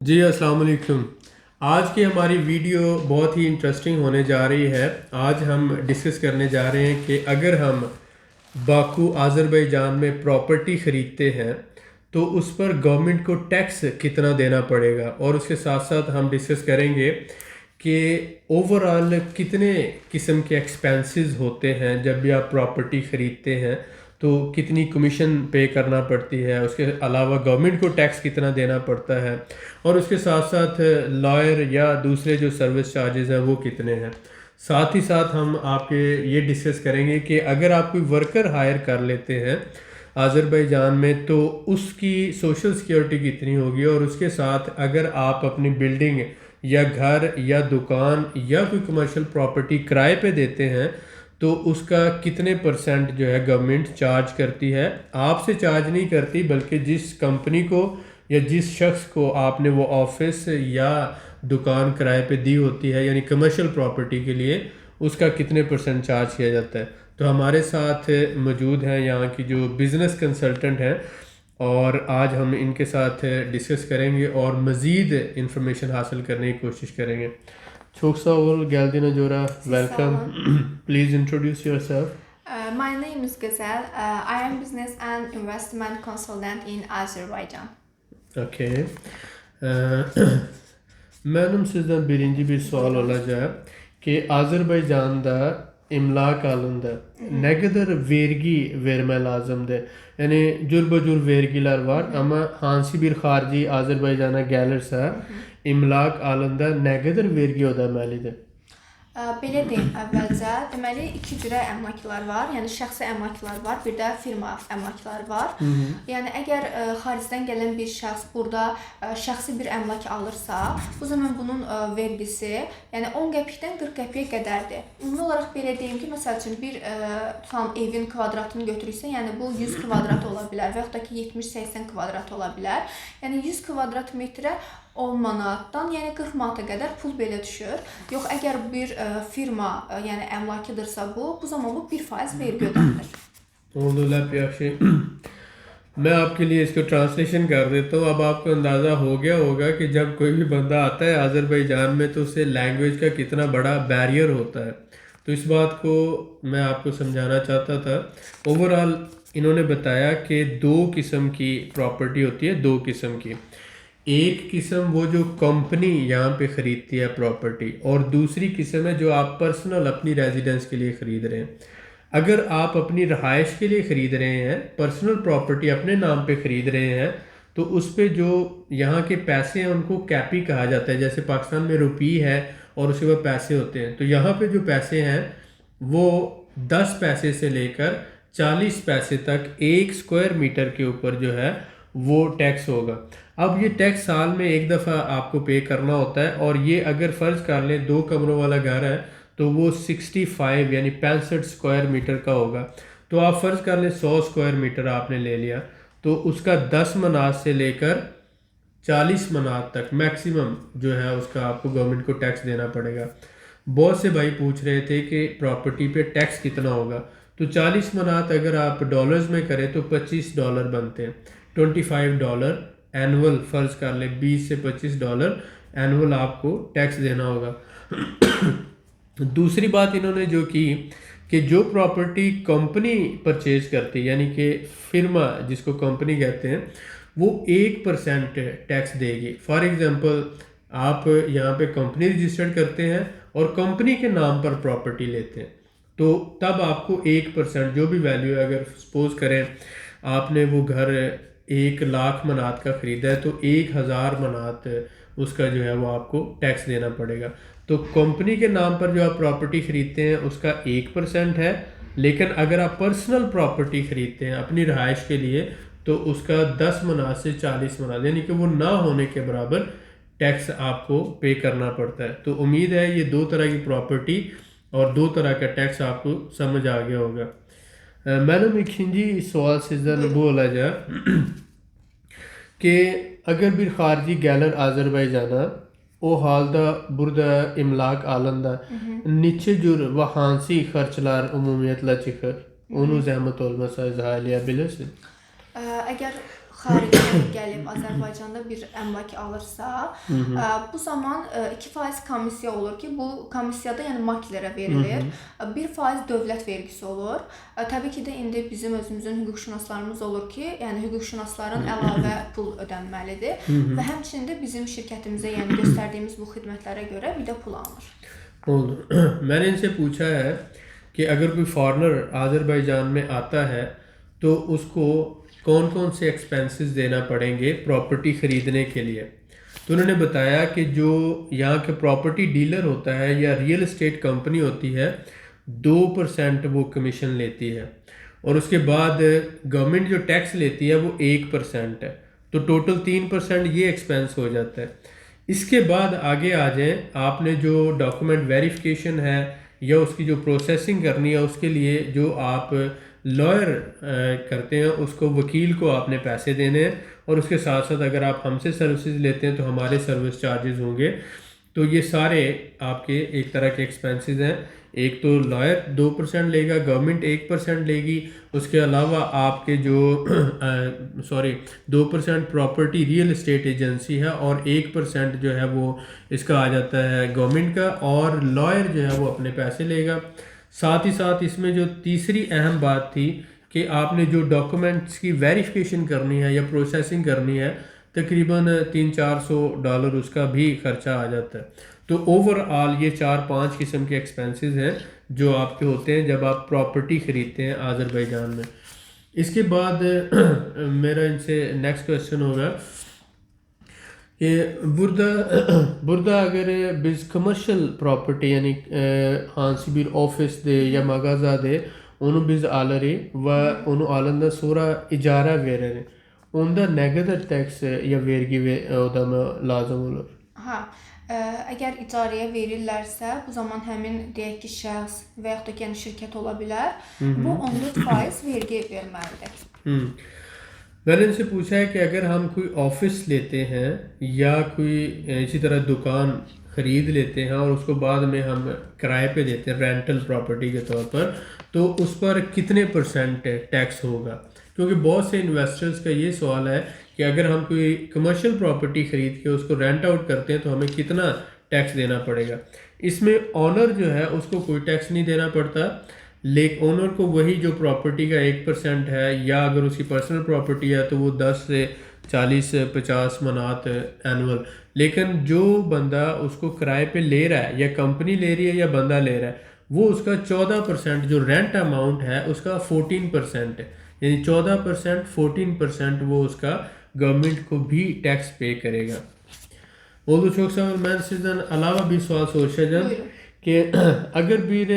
جی السلام علیکم. آج کی ہماری ویڈیو بہت ہی انٹرسٹنگ ہونے جا رہی ہے. آج ہم ڈسکس کرنے جا رہے ہیں کہ اگر ہم باکو آذربائیجان میں پراپرٹی خریدتے ہیں تو اس پر گورنمنٹ کو ٹیکس کتنا دینا پڑے گا، اور اس کے ساتھ ساتھ ہم ڈسکس کریں گے کہ اوور آل کتنے قسم کے ایکسپینسز ہوتے ہیں جب بھی آپ پراپرٹی خریدتے ہیں، تو کتنی کمیشن پے کرنا پڑتی ہے، اس کے علاوہ گورنمنٹ کو ٹیکس کتنا دینا پڑتا ہے، اور اس کے ساتھ ساتھ لائر یا دوسرے جو سروس چارجز ہیں وہ کتنے ہیں. ساتھ ہی ساتھ ہم آپ کے یہ ڈسکس کریں گے کہ اگر آپ کوئی ورکر ہائر کر لیتے ہیں آذربائیجان میں تو اس کی سوشل سیکیورٹی کتنی ہوگی، اور اس کے ساتھ اگر آپ اپنی بلڈنگ یا گھر یا دکان یا کوئی کمرشل پراپرٹی کرائے پہ دیتے ہیں تو اس کا کتنے پرسنٹ جو ہے گورنمنٹ چارج کرتی ہے. آپ سے چارج نہیں کرتی، بلکہ جس کمپنی کو یا جس شخص کو آپ نے وہ آفس یا دکان کرائے پہ دی ہوتی ہے، یعنی کمرشل پراپرٹی کے لیے، اس کا کتنے پرسنٹ چارج کیا جاتا ہے. تو ہمارے ساتھ موجود ہیں یہاں کی جو بزنس کنسلٹنٹ ہیں، اور آج ہم ان کے ساتھ ڈسکس کریں گے اور مزید انفارمیشن حاصل کرنے کی کوشش کریں گے. چھوک ساول گیلدینہ جورا، welcome. Please introduce yourself. My name is Gazel. I am business and investment consultant in Azerbaijan. Okay. Mənim sizdən birinci bir sual olacaq ki, Azərbaycanda imlak alında nə qədər vergi vermək lazımdır? Yəni cürbəcür vergilər var, amma hansı bir xarici Azərbaycana gəlirsə, imlak alında nə qədər vergi ödəməlidir? Belə deyim, əvvəlcə deməli iki cürə əmlaklar var. Yəni şəxsi əmlaklar var, bir də firma əmlakları var. Yəni əgər xaricdən gələn bir şəxs burada şəxsi bir əmlak alırsa, bu zaman bunun vergisi yəni 10 qəpikdən 40 qəpiyə qədərdir. Ümumi olaraq belə deyim ki, məsəl üçün bir tutam evin kvadratını götürürsə, yəni bu 100 kvadrat ola bilər və yaxud da ki 70-80 kvadrat ola bilər. Yəni 100 kvadrat metrə 10 manatdan, yəni 40 manata qədər pul belə düşür. Yox, əgər bir firma, yəni əmlakıdırsa bu zaman bu 1% vergi ödənilir. Urdu سے میں آپ کے لیے اس کو translation کر دیتا ہوں. اب آپ کو اندازہ ہو گیا ہوگا کہ جب کوئی بھی بندہ آتا ہے آذربائیجان میں تو اسے لینگویج کا کتنا بڑا بیریئر ہوتا ہے. تو اس بات کو میں آپ کو سمجھانا چاہتا تھا. اوور آل انہوں نے بتایا کہ دو قسم کی پراپرٹی ہوتی ہے، دو قسم کی. ایک قسم وہ جو کمپنی یہاں پہ خریدتی ہے پراپرٹی، اور دوسری قسم ہے جو آپ پرسنل اپنی ریزیڈنس کے لیے خرید رہے ہیں. اگر آپ اپنی رہائش کے لیے خرید رہے ہیں، پرسنل پراپرٹی اپنے نام پہ خرید رہے ہیں، تو اس پہ جو یہاں کے پیسے ہیں ان کو کیپی کہا جاتا ہے. جیسے پاکستان میں روپی ہے اور اس کے بعد پیسے ہوتے ہیں، تو یہاں پہ جو پیسے ہیں وہ 10 پیسے سے لے کر 40 پیسے تک ایک اسکوائر میٹر کے اوپر جو ہے وہ ٹیکس ہوگا. اب یہ ٹیکس سال میں ایک دفعہ آپ کو پے کرنا ہوتا ہے، اور یہ اگر فرض کر لیں 2 کمروں والا گھر ہے تو وہ 65 یعنی 65 اسکوائر میٹر کا ہوگا. تو آپ فرض کر لیں 100 اسکوائر میٹر آپ نے لے لیا، تو اس کا 10 منات سے لے کر 40 منات تک میکسیمم جو ہے اس کا آپ کو گورنمنٹ کو ٹیکس دینا پڑے گا. بہت سے بھائی پوچھ رہے تھے کہ پراپرٹی پہ ٹیکس کتنا ہوگا. تو 40 منات اگر آپ ڈالرز میں کریں تو $25 بنتے ہیں. $25 اینول فرض کر لیں، $20 سے $25 اینول آپ کو ٹیکس دینا ہوگا. دوسری بات انہوں نے جو کی کہ جو پراپرٹی کمپنی پرچیز کرتی، یعنی کہ فرما جس کو کمپنی کہتے ہیں، وہ 1% ٹیکس دے گی. فار ایگزامپل آپ یہاں پہ کمپنی رجسٹرڈ کرتے ہیں اور کمپنی کے نام پر پراپرٹی لیتے ہیں، تو تب آپ کو 1% جو بھی ویلیو ہے، اگر سپوز کریں آپ نے وہ گھر 1,00,000 منات کا خریدا ہے تو 1,000 منات اس کا جو ہے وہ آپ کو ٹیکس دینا پڑے گا. تو کمپنی کے نام پر جو آپ پراپرٹی خریدتے ہیں اس کا 1% ہے، لیکن اگر آپ پرسنل پراپرٹی خریدتے ہیں اپنی رہائش کے لیے تو اس کا 10 منات سے 40 منات، یعنی کہ وہ نہ ہونے کے برابر ٹیکس آپ کو پے کرنا پڑتا ہے. تو امید ہے یہ دو طرح کی پراپرٹی اور دو طرح کا ٹیکس آپ کو سمجھ آ گیا ہوگا. Benim ikinci sual sizden bu olacak ki agar bir harici gelir Azerbaycan'a, o halde burada imlak alında niçe cür ve hangi harçlar umumiyetle çıkar? Onu zahmet olmasa izah edebilirsin. Əgər xaricdən gəlib Azərbaycanda bir əmlak alırsa, bu zaman 2% komissiya olur ki, bu komissiyada yəni maklerə verilir. 1% dövlət vergisi olur. Təbii ki də indi bizim özümüzün hüquqşünaslarımız olur ki, yəni hüquqşünasların əlavə pul ödənməlidir və həmçinin də bizim şirkətimizə, yəni göstərdiyimiz bu xidmətlərə görə bir də pul alınır. oldu. میں نے ان سے پوچھا ہے کہ اگر کوئی foreigner Azerbaijan میں آتا ہے تو اس کو کون کون سے ایکسپینسز دینا پڑیں گے پراپرٹی خریدنے کے لیے. تو انہوں نے بتایا کہ جو یہاں کے پراپرٹی ڈیلر ہوتا ہے یا ریئل اسٹیٹ کمپنی ہوتی ہے 2% وہ کمیشن لیتی ہے, اور اس کے بعد گورنمنٹ جو ٹیکس لیتی ہے وہ 1% ہے, تو ٹوٹل 3% یہ ایکسپینس ہو جاتا ہے. اس کے بعد آگے آ جائیں, آپ نے جو ڈاکومنٹ ویریفیکیشن ہے یا اس کی جو پروسیسنگ کرنی ہے اس کے لیے جو آپ لائر کرتے ہیں اس کو وکیل کو آپ نے پیسے دینے ہیں, اور اس کے ساتھ ساتھ اگر آپ ہم سے سروسز لیتے ہیں تو ہمارے سروس چارجز ہوں گے. تو یہ سارے آپ کے ایک طرح کے ایکسپینسز ہیں. ایک تو لائر 2% لے گا, گورنمنٹ 1% لے گی, اس کے علاوہ آپ کے جو 2% پراپرٹی ریئل اسٹیٹ ایجنسی ہے, اور 1% جو ہے وہ اس کا آ جاتا ہے گورنمنٹ کا, اور لائر جو ہے وہ اپنے پیسے لے گا. ساتھ ہی ساتھ اس میں جو تیسری اہم بات تھی کہ آپ نے جو ڈاکومنٹس کی ویریفیکیشن کرنی ہے یا پروسیسنگ کرنی ہے, تقریباً $300-400 اس کا بھی خرچہ آ جاتا ہے. تو اوور آل یہ 4-5 قسم کے ایکسپینسز ہیں جو آپ کے ہوتے ہیں جب آپ پراپرٹی خریدتے ہیں آذربائیجان میں. اس کے بعد میرا ان سے نیکسٹ کویشچن ہوگا کہ burada اگر biz commercial property yani hansı bir ofiste ya mağazada onu biz alırız ve onu aldıktan sonra icara veririz. Onda ne kadar tax ya vergi ödeme lazım olur? Ha, əgər icarəyə verirlərsə, bu zaman həmin deyək ki, şəxs və yaxud da ki, yəni şirkət ola bilər. Bu 14% vergi verməlidir. میں نے ان سے پوچھا ہے کہ اگر ہم کوئی office لیتے ہیں یا کوئی اسی طرح دکان خرید لیتے ہیں اور اس کو بعد میں ہم کرائے پہ دیتے ہیں رینٹل پراپرٹی کے طور پر, تو اس پر کتنے % ٹیکس ہوگا؟ کیونکہ بہت سے انویسٹرز کا یہ سوال ہے کہ اگر ہم کوئی کمرشل پراپرٹی خرید کے اس کو رینٹ آؤٹ کرتے ہیں تو ہمیں کتنا ٹیکس دینا پڑے گا. اس میں اونر جو ہے اس کو کوئی ٹیکس نہیں دینا پڑتا, لیکن اونر کو وہی جو پراپرٹی کا 1% ہے, یا اگر اس کی پرسنل پراپرٹی ہے تو وہ 10 سے 40-50 منات اینول. لیکن جو بندہ اس کو کرائے پہ لے رہا ہے, یا کمپنی لے رہی ہے یا بندہ لے رہا ہے, وہ اس کا 14% جو رینٹ اماؤنٹ ہے اس کا 14% ہے, یعنی 14% 14% وہ اس ka گورنمنٹ کو بھی ٹیکس پے کرے گا. Oldu çok sağ olun. Ben sizden alava bir soğal soracağım. Buyurun. Ki agar bir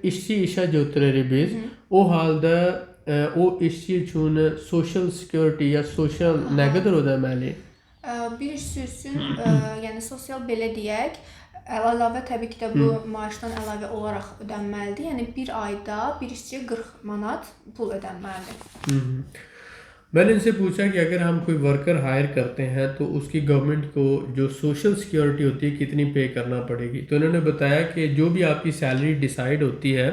işçi işe götürürüz biz, o halde o işçi için social security ya social ne kadar ödemeli? Bir işçi üçün, yəni sosial belə deyək, əlavə təbii ki də bu maaşdan əlavə olaraq ödənməlidir. Yəni bir ayda bir işçiyə 40 manat pul ödənməlidir. میں نے ان سے پوچھا کہ اگر ہم کوئی worker higher کرتے ہیں تو اس کی گورنمنٹ کو جو سوشل سیکیورٹی ہوتی ہے کتنی پے کرنا پڑے گی. تو انہوں نے بتایا کہ جو بھی آپ کی سیلری ڈیسائیڈ ہوتی ہے,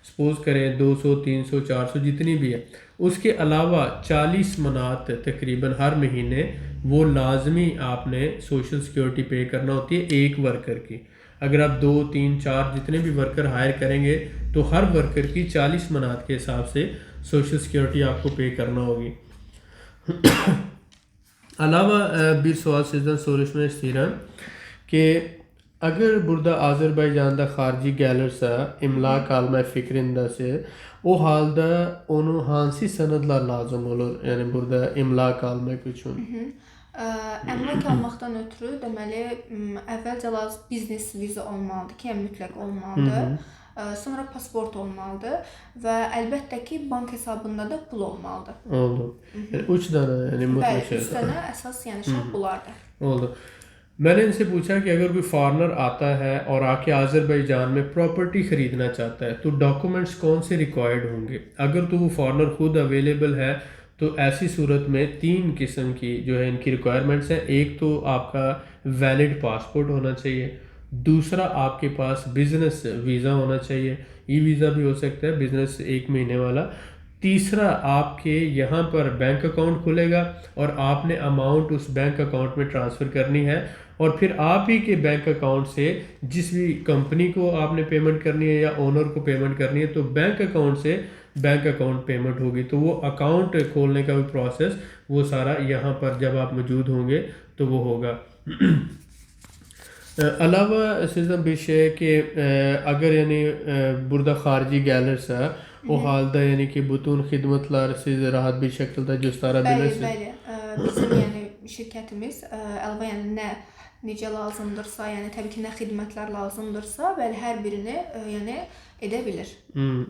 سپوز کریں 200 300 400 جتنی بھی ہے, اس کے علاوہ 40 منات تقریباً ہر مہینے وہ لازمی آپ نے سوشل سیکیورٹی پے کرنا ہوتی ہے ایک ورکر کی. اگر آپ 2 3 4 جتنے بھی ورکر ہائر کریں گے تو ہر ورکر کی 40 منات کے حساب سے سوشل سیکیورٹی آپ کو پے کرنا ہوگی. علاوہ bir sual sizden soruşmak istedim ki agar burada Azerbaycan'da xarici gəlirsə, imlak alma fikrindəsə, o halda onu hansı sənədlər lazım olur? Yəni burada imlak almaq üçün. Əmlak almaqdan ötürü deməli əvvəlcə biznes viza olmalıdır ki, mütləq olmalıdır. Sonra pasport olmalıdır və əlbəttə ki bank hesabında da pul olmalıdır. Oldu. Yəni 3 dənə yəni mütləq şey. 3 dənə əsas yəni şərt bunlardır. oldu. میں نے ان سے پوچھا کہ اگر کوئی foreigner آتا ہے اور آ کے آذربائیجان میں پراپرٹی خریدنا چاہتا ہے تو ڈاکومنٹس کون سے ریکوائرڈ ہوں گے؟ اگر تو وہ فارنر خود اویلیبل ہے تو ایسی صورت میں 3 قسم کی جو ہے ان کی ریکوائرمنٹس ہیں. ایک تو آپ کا ویلڈ پاسپورٹ ہونا چاہیے, دوسرا آپ کے پاس بزنس ویزا ہونا چاہیے, ای ویزا بھی ہو سکتا ہے, بزنس 1 مہینے والا. تیسرا آپ کے یہاں پر بینک اکاؤنٹ کھلے گا اور آپ نے اماؤنٹ اس بینک اکاؤنٹ میں ٹرانسفر کرنی ہے، اور پھر آپ ہی کے بینک اکاؤنٹ سے جس بھی کمپنی کو آپ نے پیمنٹ کرنی ہے یا اونر کو پیمنٹ کرنی ہے تو بینک اکاؤنٹ سے بینک اکاؤنٹ پیمنٹ ہوگی. تو وہ اکاؤنٹ کھولنے کا بھی پروسیس وہ سارا یہاں پر جب آپ موجود ہوں گے تو وہ ہوگا. علاوہ سیزم بیش ہے کہ اگر یعنی بردہ خارجی گیلرسا o halda yani ki bütün hizmetler size rahat bir şekilde gösterebilirsiniz. Bəli, bizim yəni şirkətimiz əlavə yəni necə lazımdırsa, yəni təbii ki nə xidmətlər lazımdırsa, bəli hər birini yəni edə bilir.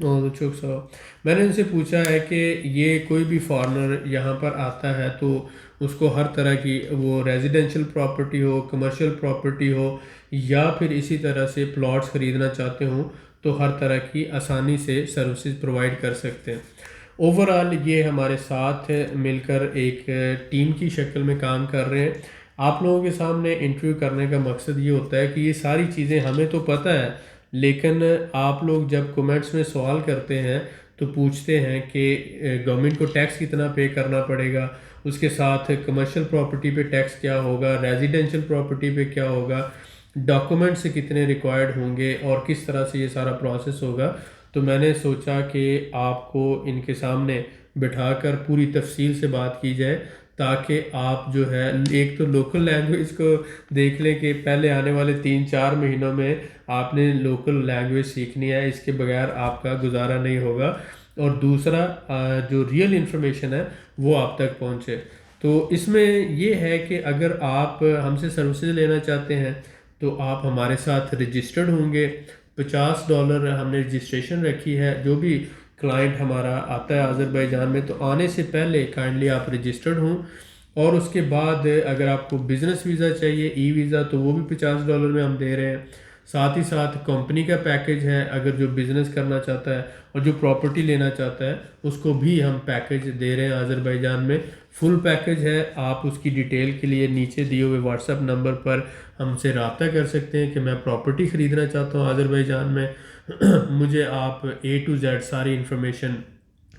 تو çok sağ ol. میں نے ان سے پوچھا ہے کہ یہ کوئی بھی فارنر یہاں پر آتا ہے تو اس کو ہر طرح کی وہ ریزیڈینشیل پراپرٹی ہو، کمرشل پراپرٹی ہو یا پھر اسی طرح سے پلاٹس خریدنا چاہتے ہوں تو ہر طرح کی آسانی سے سروسز پرووائڈ کر سکتے ہیں. اوورآل یہ ہمارے ساتھ مل کر ایک ٹیم کی شکل میں کام کر رہے ہیں. آپ لوگوں کے سامنے انٹرویو کرنے کا مقصد یہ ہوتا ہے کہ یہ ساری چیزیں ہمیں تو پتہ ہے، لیکن آپ لوگ جب کومنٹس میں سوال کرتے ہیں تو پوچھتے ہیں کہ گورنمنٹ کو ٹیکس کتنا پے کرنا پڑے گا، اس کے ساتھ کمرشل پراپرٹی پہ ٹیکس کیا ہوگا، ریزیڈینشیل پراپرٹی پہ کیا ہوگا، ڈاکومنٹ سے کتنے ریکوائرڈ ہوں گے اور کس طرح سے یہ سارا پروسیس ہوگا. تو میں نے سوچا کہ آپ کو ان کے سامنے بٹھا کر پوری تفصیل سے بات کی جائے تاکہ آپ جو ہے ایک تو لوکل لینگویج کو دیکھ لیں کہ پہلے آنے والے 3-4 مہینوں میں آپ نے لوکل لینگویج سیکھنی ہے، اس کے بغیر آپ کا گزارا نہیں ہوگا، اور دوسرا جو ریئل انفارمیشن ہے وہ آپ تک پہنچے. تو اس میں یہ ہے کہ اگر آپ ہم سے سروسز لینا چاہتے ہیں تو آپ ہمارے ساتھ رجسٹرڈ ہوں گے. $50 ہم نے رجسٹریشن رکھی ہے. جو بھی کلائنٹ ہمارا آتا ہے آذربائیجان میں تو آنے سے پہلے کائنڈلی آپ رجسٹرڈ ہوں، اور اس کے بعد اگر آپ کو بزنس ویزا چاہیے، ای ویزا، تو وہ بھی $50 میں ہم دے رہے ہیں. ساتھ ہی ساتھ کمپنی کا پیکج ہے، اگر جو بزنس کرنا چاہتا ہے اور جو پراپرٹی لینا چاہتا ہے اس کو بھی ہم پیکج دے رہے ہیں آذربائیجان میں. فل پیکج ہے. آپ اس کی ڈیٹیل کے لیے نیچے دیے ہوئے واٹس ایپ نمبر پر ہم سے رابطہ کر سکتے ہیں کہ میں پراپرٹی خریدنا چاہتا ہوں آذربائیجان میں، مجھے آپ A to Z ساری انفارمیشن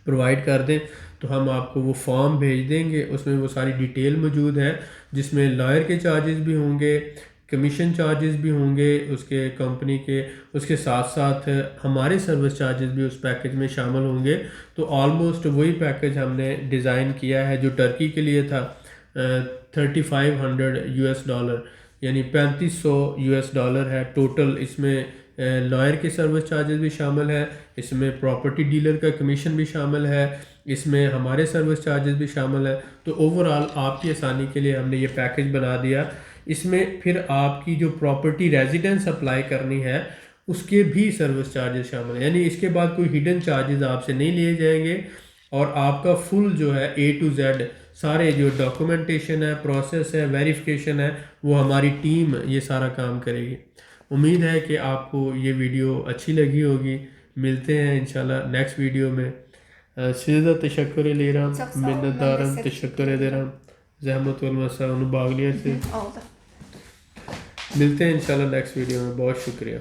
پرووائڈ کر دیں تو ہم آپ کو وہ فارم بھیج دیں گے. اس میں وہ ساری ڈیٹیل موجود ہے جس میں لائر کے چارجز بھی ہوں گے، کمیشن چارجز بھی ہوں گے اس کے کمپنی کے، اس کے ساتھ ساتھ ہمارے سروس چارجز بھی اس پیکج میں شامل ہوں گے. تو آلموسٹ وہی پیکج ہم نے ڈیزائن کیا ہے جو ٹرکی کے لیے تھا. $3500 یعنی $3500 ہے ٹوٹل. اس میں لائر کے سروس چارجز بھی شامل ہے، اس میں پراپرٹی ڈیلر کا کمیشن بھی شامل ہے، اس میں ہمارے سروس چارجز بھی شامل ہے. تو اوورآل آپ کی آسانی کے لیے ہم نے یہ پیکج بنا دیا. اس میں پھر آپ کی جو پراپرٹی ریزیڈنس اپلائی کرنی ہے اس کے بھی سروس چارجز شامل ہیں، یعنی اس کے بعد کوئی ہڈن چارجز آپ سے نہیں لیے جائیں گے، اور آپ کا فل جو ہے A to Z سارے جو ڈاکومنٹیشن ہے، پروسیس ہے، ویریفیکیشن ہے، وہ ہماری ٹیم یہ سارا کام کرے گی. امید ہے کہ آپ کو یہ ویڈیو اچھی لگی ہوگی. ملتے ہیں انشاءاللہ نیکسٹ ویڈیو میں. سیدھا تشکر لے رہا ہوں، منت دارم، تشکر دے رہا ہوں، زحمت والمسا انہوں باغلیہ سے. ملتے ہیں انشاءاللہ نیکسٹ ویڈیو میں. بہت شکریہ.